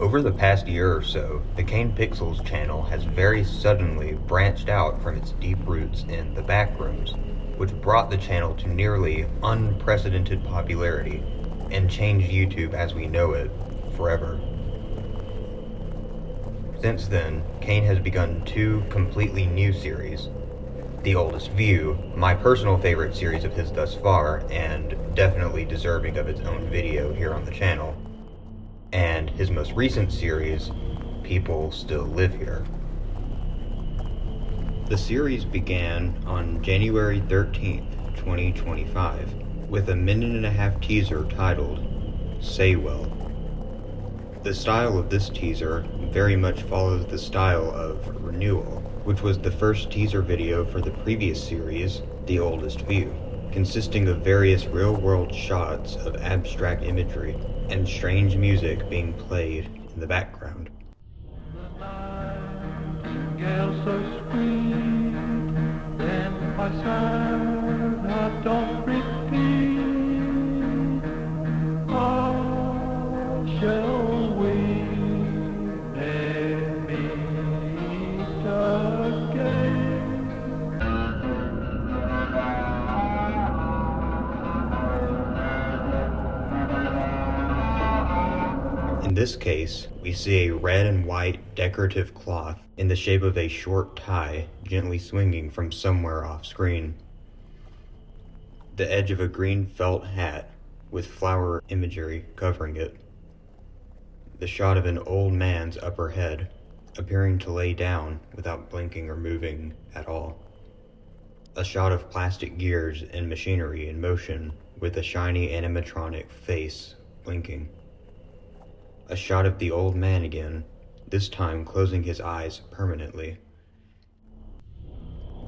Over the past year or so, the Kane Pixels channel has very suddenly branched out from its deep roots in the backrooms, which brought the channel to nearly unprecedented popularity and changed YouTube as we know it forever. Since then, Kane has begun two completely new series. The Oldest View, my personal favorite series of his thus far, and definitely deserving of its own video here on the channel, and his most recent series, People Still Live Here. The series began on January 13th, 2025, with a minute-and-a-half teaser titled, Say Well. The style of this teaser very much follows the style of Renewal, which was the first teaser video for the previous series, The Oldest View, consisting of various real-world shots of abstract imagery and strange music being played in the background. In this case, we see a red and white decorative cloth in the shape of a short tie gently swinging from somewhere off screen. The edge of a green felt hat with flower imagery covering it. The shot of an old man's upper head, appearing to lay down without blinking or moving at all. A shot of plastic gears and machinery in motion with a shiny animatronic face blinking. A shot of the old man again, this time closing his eyes permanently.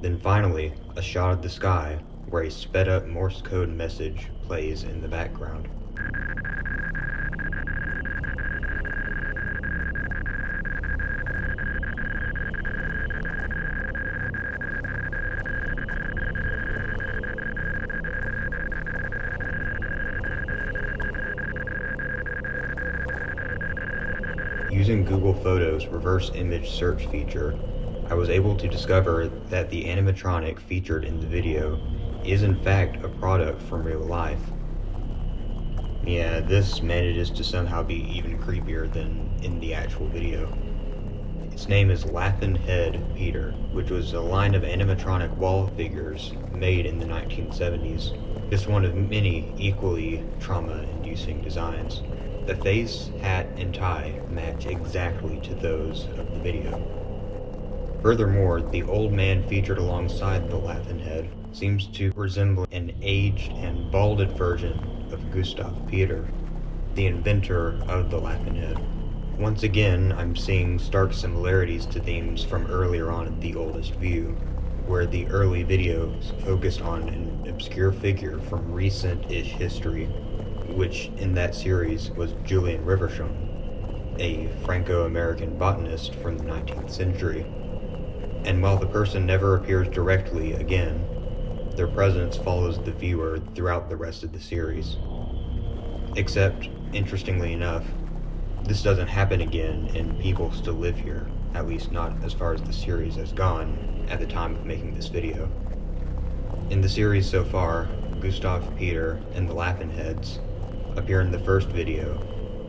Then finally, a shot of the sky where a sped-up Morse code message plays in the background. Using Google Photos' reverse image search feature, I was able to discover that the animatronic featured in the video is in fact a product from real life. Yeah, this manages to somehow be even creepier than in the actual video. Its name is Laughin' Head Peter, which was a line of animatronic wall figures made in the 1970s. Just one of many equally trauma-inducing designs. The face, hat, and tie match exactly to those of the video. Furthermore, the old man featured alongside the Laughin' Head seems to resemble an aged and balded version of Gustav Peter, the inventor of the Laughin' Head. Once again, I'm seeing stark similarities to themes from earlier on in The Oldest View, where the early videos focused on an obscure figure from recent-ish history, which in that series was Julian Riversham, a Franco-American botanist from the 19th century. And while the person never appears directly again, their presence follows the viewer throughout the rest of the series. Except, interestingly enough, this doesn't happen again in People Still Live Here, at least not as far as the series has gone at the time of making this video. In the series so far, Gustav Peter and the Laughin' Heads appear in the first video,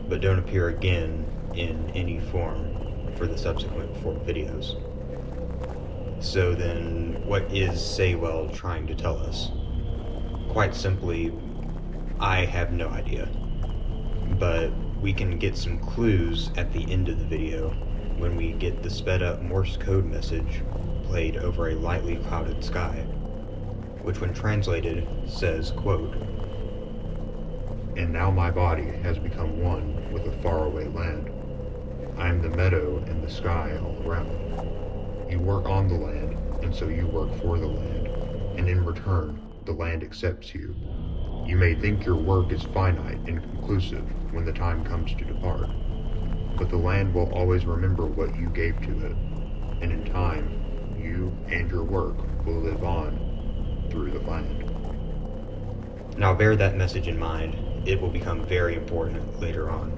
but don't appear again in any form for the subsequent 4 videos. So then, what is Say Well trying to tell us? Quite simply, I have no idea. But we can get some clues at the end of the video when we get the sped-up Morse code message played over a lightly clouded sky, which when translated says, quote, "And now my body has become one with a faraway land. I am the meadow and the sky all around. You work on the land, and so you work for the land, and in return, the land accepts you. You may think your work is finite and conclusive when the time comes to depart, but the land will always remember what you gave to it, and in time, you and your work will live on through the land." Now bear that message in mind, it will become very important later on.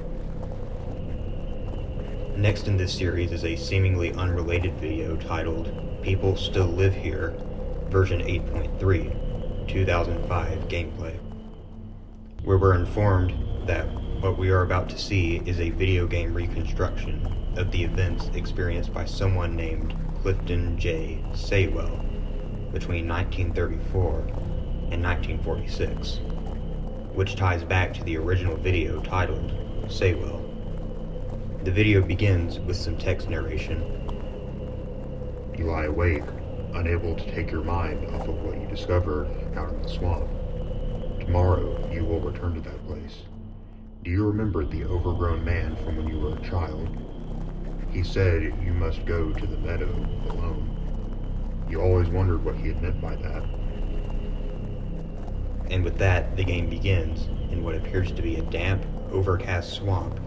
Next in this series is a seemingly unrelated video titled People Still Live Here, version 8.3, 2005 gameplay, where we're informed that what we are about to see is a video game reconstruction of the events experienced by someone named Clifton J. Saywell between 1934 and 1946, which ties back to the original video titled Saywell. The video begins with some text narration. You lie awake, unable to take your mind off of what you discovered out in the swamp. Tomorrow, you will return to that place. Do you remember the overgrown man from when you were a child? He said you must go to the meadow alone. You always wondered what he had meant by that. And with that, the game begins in what appears to be a damp, overcast swamp,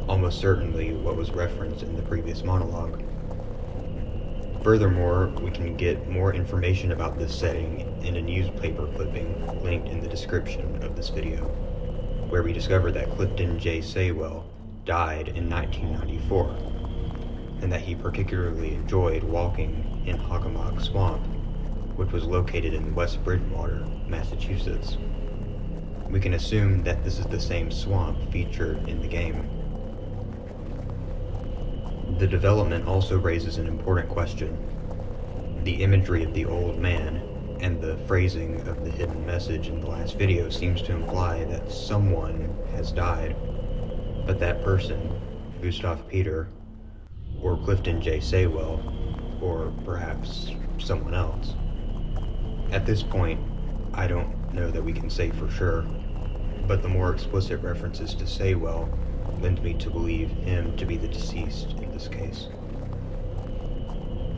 almost certainly what was referenced in the previous monologue. Furthermore, we can get more information about this setting in a newspaper clipping linked in the description of this video, where we discover that Clifton J. Saywell died in 1994, and that he particularly enjoyed walking in Hockomock Swamp, which was located in West Bridgewater, Massachusetts. We can assume that this is the same swamp featured in the game. The development also raises an important question. The imagery of the old man and the phrasing of the hidden message in the last video seems to imply that someone has died, but that person, Gustav Peter, or Clifton J. Saywell, or perhaps someone else. At this point, I don't know that we can say for sure, but the more explicit references to Saywell lend me to believe him to be the deceased in this case.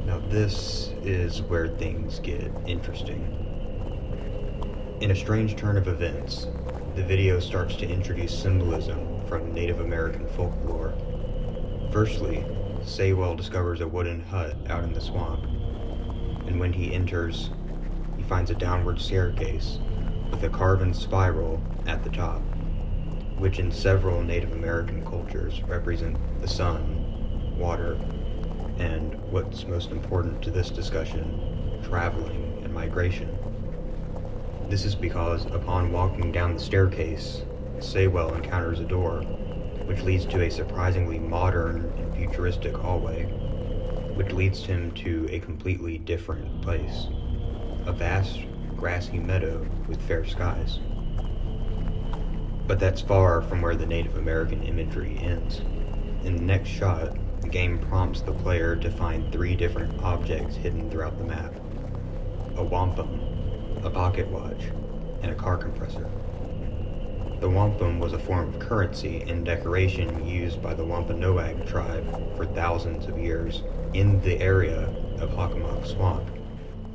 Now this is where things get interesting. In a strange turn of events, the video starts to introduce symbolism from Native American folklore. Firstly, Saywell discovers a wooden hut out in the swamp, and when he enters, he finds a downward staircase with a carven spiral at the top, which in several Native American cultures represent the sun, water, and what's most important to this discussion, traveling and migration. This is because upon walking down the staircase, Saywell encounters a door, which leads to a surprisingly modern and futuristic hallway, which leads him to a completely different place, a vast, grassy meadow with fair skies. But that's far from where the Native American imagery ends. In the next shot, the game prompts the player to find 3 different objects hidden throughout the map: a wampum, a pocket watch, and a car compressor. The wampum was a form of currency and decoration used by the Wampanoag tribe for thousands of years in the area of Hockomock Swamp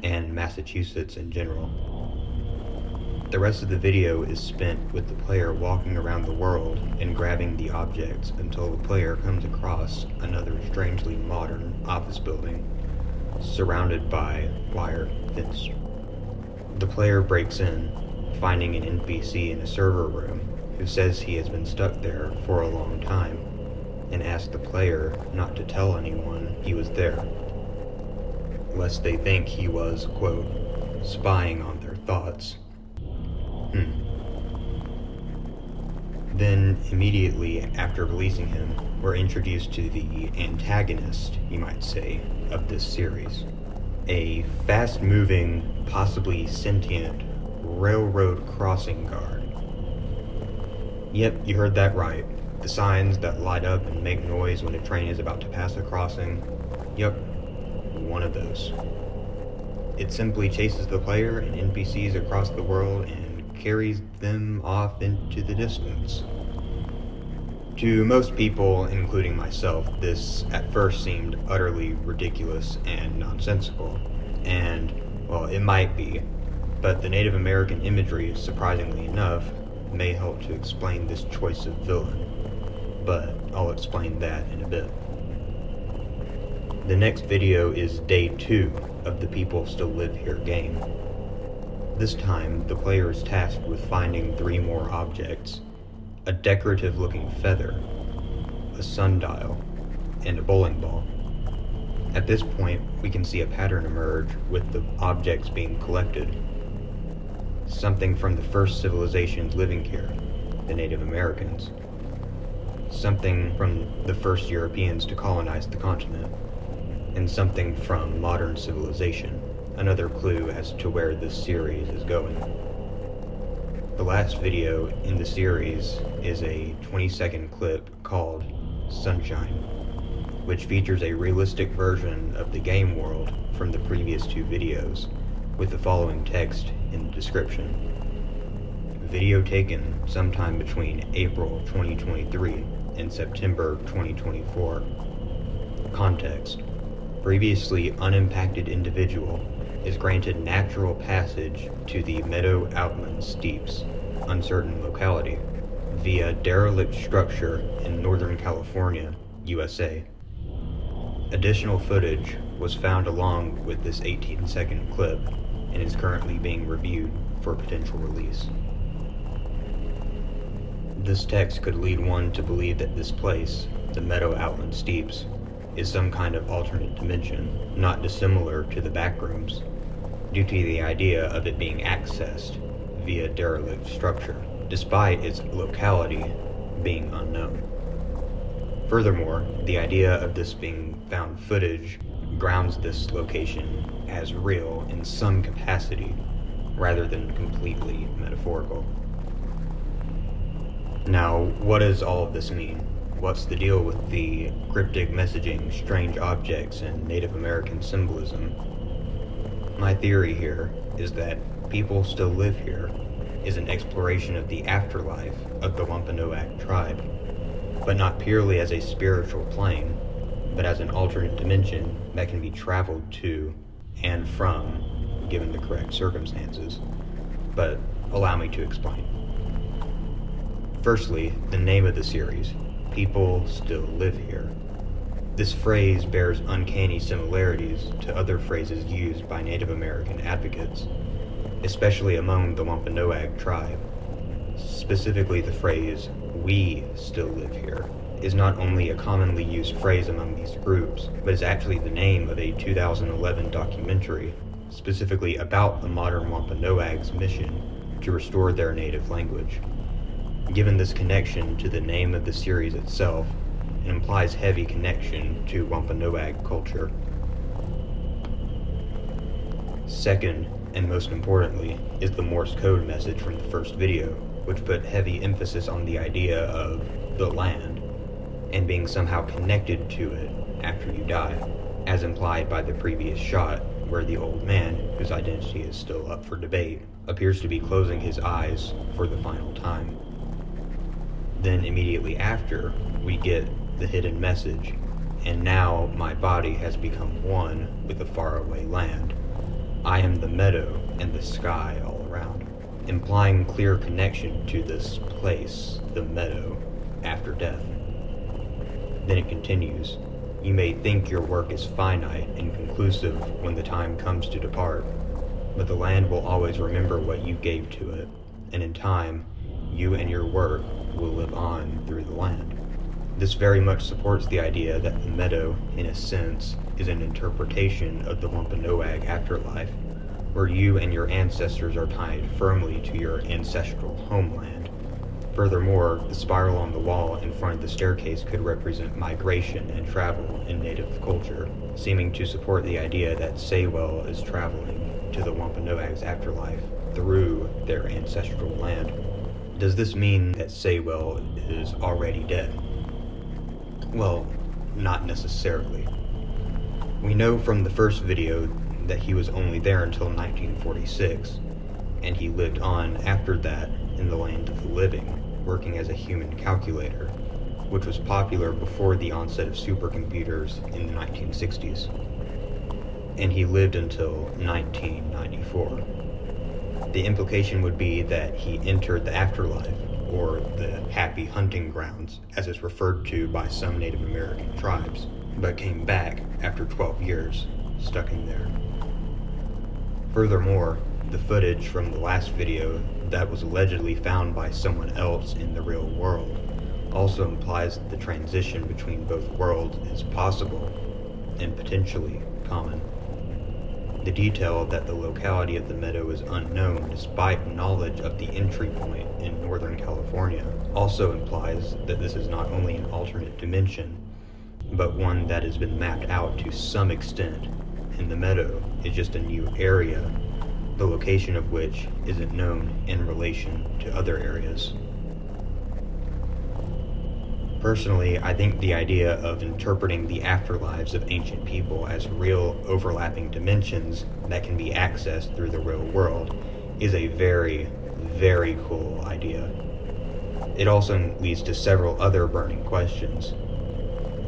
and Massachusetts in general. The rest of the video is spent with the player walking around the world and grabbing the objects until the player comes across another strangely modern office building surrounded by wire fence. The player breaks in, finding an NPC in a server room who says he has been stuck there for a long time and asks the player not to tell anyone he was there, lest they think he was, quote, spying on their thoughts. Then, immediately after releasing him, we're introduced to the antagonist, you might say, of this series. A fast-moving, possibly sentient, railroad crossing guard. Yep, you heard that right. The signs that light up and make noise when a train is about to pass a crossing. Yep, one of those. It simply chases the player and NPCs across the world and carries them off into the distance. To most people, including myself, this at first seemed utterly ridiculous and nonsensical. And, well, it might be, but the Native American imagery, surprisingly enough, may help to explain this choice of villain. But I'll explain that in a bit. The next video is day 2 of the People Still Live Here game. This time, the player is tasked with finding 3 more objects: a decorative-looking feather, a sundial, and a bowling ball. At this point, we can see a pattern emerge with the objects being collected. Something from the first civilizations living here, the Native Americans. Something from the first Europeans to colonize the continent. And something from modern civilization, another clue as to where this series is going. The last video in the series is a 20-second clip called Sunshine, which features a realistic version of the game world from the previous two videos, with the following text in the description. Video taken sometime between April 2023 and September 2024. Context. Previously unimpacted individual is granted natural passage to the Meadow Outland Steeps, uncertain locality, via derelict structure in Northern California, USA. Additional footage was found along with this 18-second clip and is currently being reviewed for potential release. This text could lead one to believe that this place, the Meadow Outland Steeps, is some kind of alternate dimension, not dissimilar to the backrooms, due to the idea of it being accessed via derelict structure, despite its locality being unknown. Furthermore, the idea of this being found footage grounds this location as real in some capacity, rather than completely metaphorical. Now, what does all of this mean? What's the deal with the cryptic messaging, strange objects, and Native American symbolism? My theory here is that people still live here is an exploration of the afterlife of the Wampanoag tribe, but not purely as a spiritual plane, but as an alternate dimension that can be traveled to and from, given the correct circumstances. But allow me to explain. Firstly, the name of the series, People Still Live Here. This phrase bears uncanny similarities to other phrases used by Native American advocates, especially among the Wampanoag tribe. Specifically, the phrase, "we still live here," is not only a commonly used phrase among these groups, but is actually the name of a 2011 documentary specifically about the modern Wampanoag's mission to restore their native language. Given this connection to the name of the series itself, it implies heavy connection to Wampanoag culture. Second, and most importantly, is the Morse code message from the first video, which put heavy emphasis on the idea of the land, and being somehow connected to it after you die, as implied by the previous shot, where the old man, whose identity is still up for debate, appears to be closing his eyes for the final time. Then immediately after, we get the hidden message, "And now my body has become one with the faraway land. I am the meadow and the sky all around," implying clear connection to this place, the meadow, after death. Then it continues, "You may think your work is finite and conclusive when the time comes to depart, but the land will always remember what you gave to it, and in time, you and your work will live on through the land." This very much supports the idea that the meadow, in a sense, is an interpretation of the Wampanoag afterlife, where you and your ancestors are tied firmly to your ancestral homeland. Furthermore, the spiral on the wall in front of the staircase could represent migration and travel in native culture, seeming to support the idea that Saywell is traveling to the Wampanoag's afterlife through their ancestral land. Does this mean that Saywell is already dead? Well, not necessarily. We know from the first video that he was only there until 1946, and he lived on after that in the land of the living, working as a human calculator, which was popular before the onset of supercomputers in the 1960s. And he lived until 1994. The implication would be that he entered the afterlife, or the happy hunting grounds, as it's referred to by some Native American tribes, but came back after 12 years, stuck in there. Furthermore, the footage from the last video that was allegedly found by someone else in the real world also implies that the transition between both worlds is possible and potentially common. The detail that the locality of the meadow is unknown despite knowledge of the entry point in Northern California also implies that this is not only an alternate dimension, but one that has been mapped out to some extent, and the meadow is just a new area, the location of which isn't known in relation to other areas. Personally, I think the idea of interpreting the afterlives of ancient people as real overlapping dimensions that can be accessed through the real world is a very, very cool idea. It also leads to several other burning questions.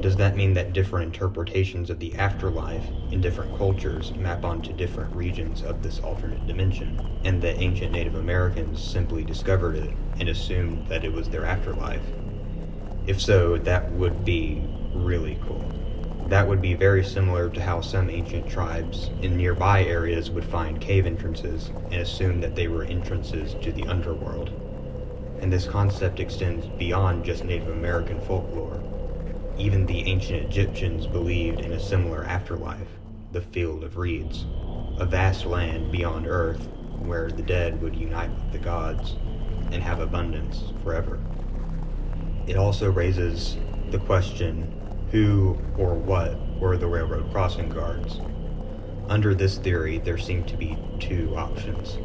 Does that mean that different interpretations of the afterlife in different cultures map onto different regions of this alternate dimension, and that ancient Native Americans simply discovered it and assumed that it was their afterlife? If so, that would be really cool. That would be very similar to how some ancient tribes in nearby areas would find cave entrances and assume that they were entrances to the underworld. And this concept extends beyond just Native American folklore. Even the ancient Egyptians believed in a similar afterlife, the Field of Reeds, a vast land beyond Earth where the dead would unite with the gods and have abundance forever. It also raises the question, who or what were the railroad crossing guards? Under this theory, there seem to be two options.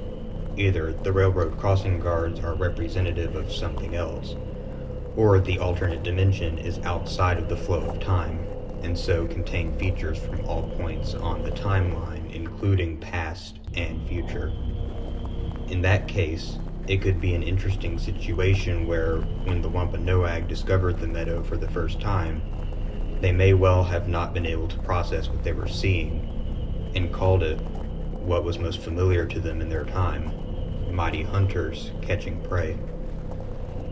Either the railroad crossing guards are representative of something else, or the alternate dimension is outside of the flow of time, and so contain features from all points on the timeline, including past and future. In that case, it could be an interesting situation where, when the Wampanoag discovered the meadow for the first time, they may well have not been able to process what they were seeing, and called it what was most familiar to them in their time, mighty hunters catching prey.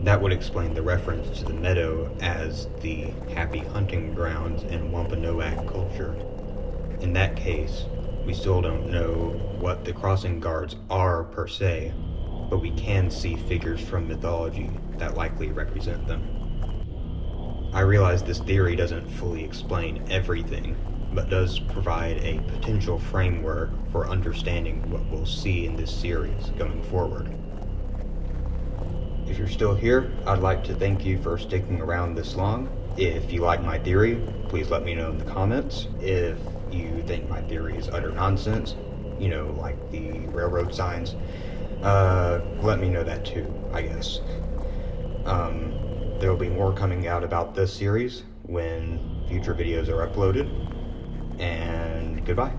That would explain the reference to the meadow as the happy hunting grounds in Wampanoag culture. In that case, we still don't know what the crossing guards are per se, but we can see figures from mythology that likely represent them. I realize this theory doesn't fully explain everything, but does provide a potential framework for understanding what we'll see in this series going forward. If you're still here, I'd like to thank you for sticking around this long. If you like my theory, please let me know in the comments. If you think my theory is utter nonsense, like the railroad signs, let me know that too, I guess. There will be more coming out about this series when future videos are uploaded, and goodbye.